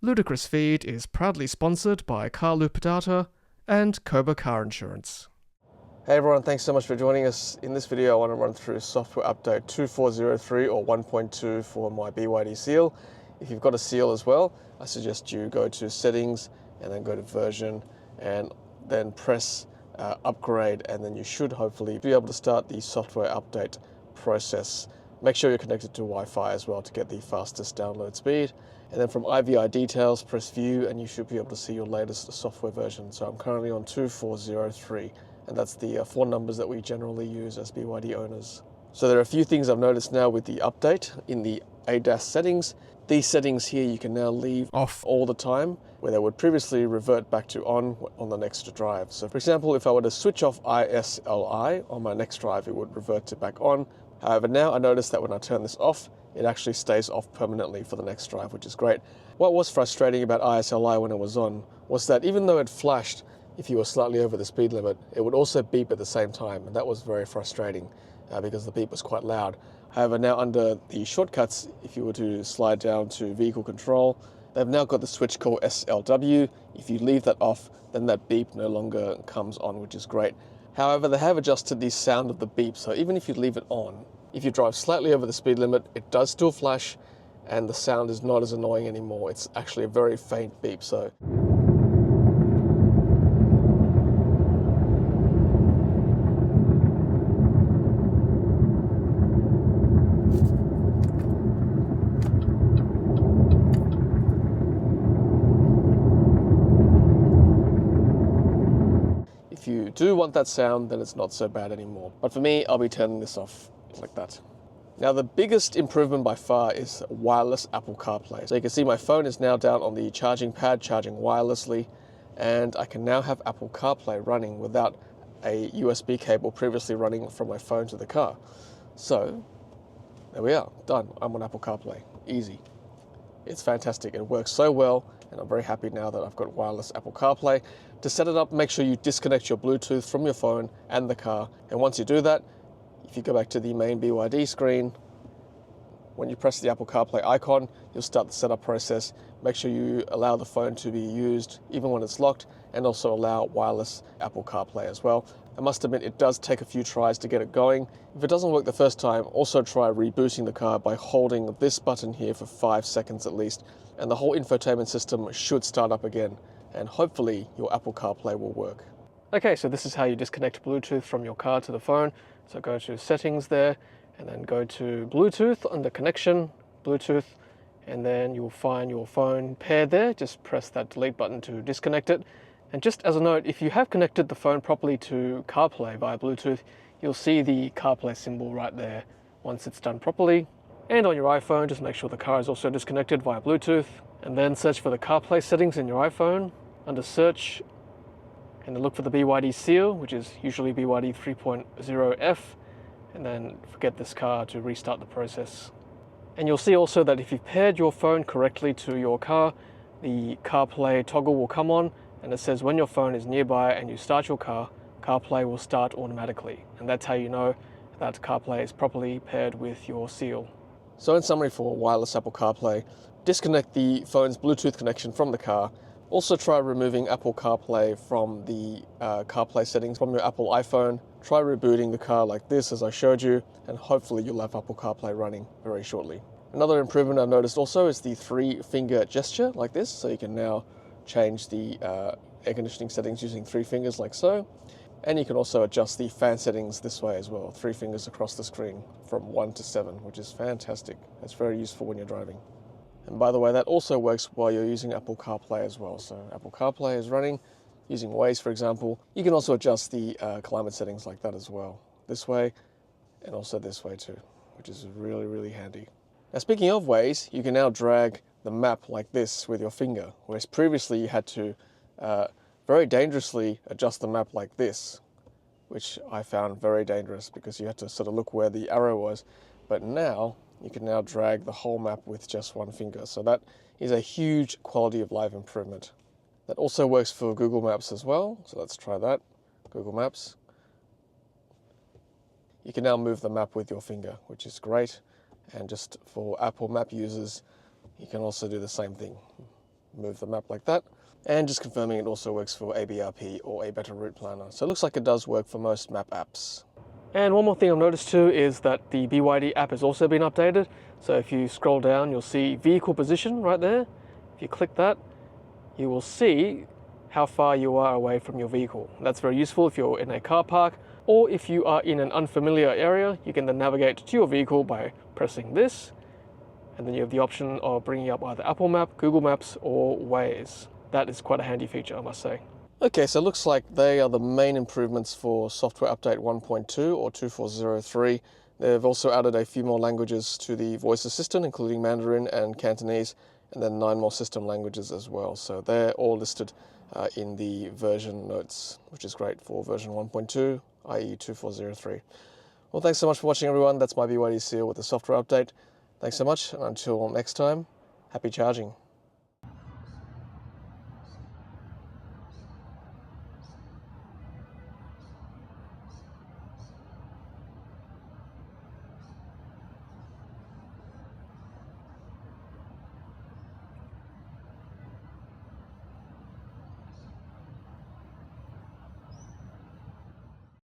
Ludicrous feed is proudly sponsored by Carloop Data and Koba Car Insurance. Hey everyone, thanks so much for joining us. In this video I want to run through software update 2403 or 1.2 for my BYD Seal. If you've got a Seal as well, I suggest you go to settings and then go to version and then press upgrade, and then you should hopefully be able to start the software update process. Make sure you're connected to Wi-Fi as well to get the fastest download speed. And then from IVI details, press view and you should be able to see your latest software version. So I'm currently on 2403. And that's the 4 numbers that we generally use as BYD owners. So there are a few things I've noticed now with the update in the ADAS settings. These settings here you can now leave off all the time, where they would previously revert back to on the next drive. So for example, if I were to switch off ASLI on my next drive, it would revert to back on. However, now I notice that when I turn this off, it actually stays off permanently for the next drive, which is great. What was frustrating about ASLI when it was on was that even though it flashed if you were slightly over the speed limit, it would also beep at the same time, and that was very frustrating because the beep was quite loud. However, now under the shortcuts, if you were to slide down to vehicle control, they've now got the switch called SLW. If you leave that off, then that beep no longer comes on, which is great. However, they have adjusted the sound of the beep, so even if you leave it on, if you drive slightly over the speed limit, it does still flash, and the sound is not as annoying anymore. It's actually a very faint beep. So if you do want that sound, then it's not so bad anymore. But for me, I'll be turning this off like that. Now the biggest improvement by far is wireless Apple CarPlay. So you can see my phone is now down on the charging pad, charging wirelessly, and I can now have Apple CarPlay running without a USB cable previously running from my phone to the car. So there we are, done. I'm on Apple CarPlay, easy. It's fantastic, it works so well, and I'm very happy now that I've got wireless Apple CarPlay. To set it up, make sure you disconnect your Bluetooth from your phone and the car, and once you do that, if you go back to the main BYD screen, when you press the Apple CarPlay icon, you'll start the setup process. Make sure you allow the phone to be used even when it's locked, and also allow wireless Apple CarPlay as well. I must admit, it does take a few tries to get it going. If it doesn't work the first time, also try rebooting the car by holding this button here for 5 seconds at least, and the whole infotainment system should start up again, and hopefully your Apple CarPlay will work. Okay, so this is how you disconnect Bluetooth from your car to the phone. So go to settings there, and then go to Bluetooth under connection, Bluetooth, and then you'll find your phone paired there. Just press that delete button to disconnect it. And just as a note, if you have connected the phone properly to CarPlay via Bluetooth, you'll see the CarPlay symbol right there once it's done properly. And on your iPhone, just make sure the car is also disconnected via Bluetooth, and then search for the CarPlay settings in your iPhone. Under search, and then look for the BYD Seal, which is usually BYD 3.0F, and then forget this car to restart the process. And you'll see also that if you've paired your phone correctly to your car, the CarPlay toggle will come on, and it says when your phone is nearby and you start your car, CarPlay will start automatically. And that's how you know that CarPlay is properly paired with your Seal. So in summary, for wireless Apple CarPlay, disconnect the phone's Bluetooth connection from the car. Also try removing Apple CarPlay from the CarPlay settings from your Apple iPhone. Try rebooting the car like this as I showed you, and hopefully you'll have Apple CarPlay running very shortly. Another improvement I've noticed also is the 3-finger gesture like this, so you can now change the air conditioning settings using 3 fingers like so. And you can also adjust the fan settings this way as well, 3 fingers across the screen from 1 to 7, which is fantastic. It's very useful when you're driving. And by the way, that also works while you're using Apple CarPlay as well. So Apple CarPlay is running using Waze, for example. You can also adjust the climate settings like that as well, this way and also this way too, which is really, really handy. Now speaking of Waze, you can now drag the map like this with your finger, whereas previously you had to very dangerously adjust the map like this, which I found very dangerous because you had to sort of look where the arrow was. But now you can now drag the whole map with just 1 finger. So that is a huge quality of life improvement. That also works for Google Maps as well. So let's try that. Google Maps. You can now move the map with your finger, which is great. And just for Apple Map users, you can also do the same thing. move the map like that. And just confirming it also works for ABRP or a better route planner. So it looks like it does work for most map apps. And one more thing I've noticed too is that the BYD app has also been updated. So if you scroll down, you'll see vehicle position right there. If you click that, you will see how far you are away from your vehicle. That's very useful if you're in a car park, or if you are in an unfamiliar area, you can then navigate to your vehicle by pressing this, and then you have the option of bringing up either Apple Map, Google Maps, or Waze. That is quite a handy feature, I must say. Okay, so it looks like they are the main improvements for software update 1.2 or 2403. They've also added a few more languages to the voice assistant, including Mandarin and Cantonese, and then 9 more system languages as well. So they're all listed in the version notes, which is great for version 1.2, i.e. 2403. Well, thanks so much for watching, everyone. That's my BYD seal with the software update. Thanks so much, and until next time, happy charging.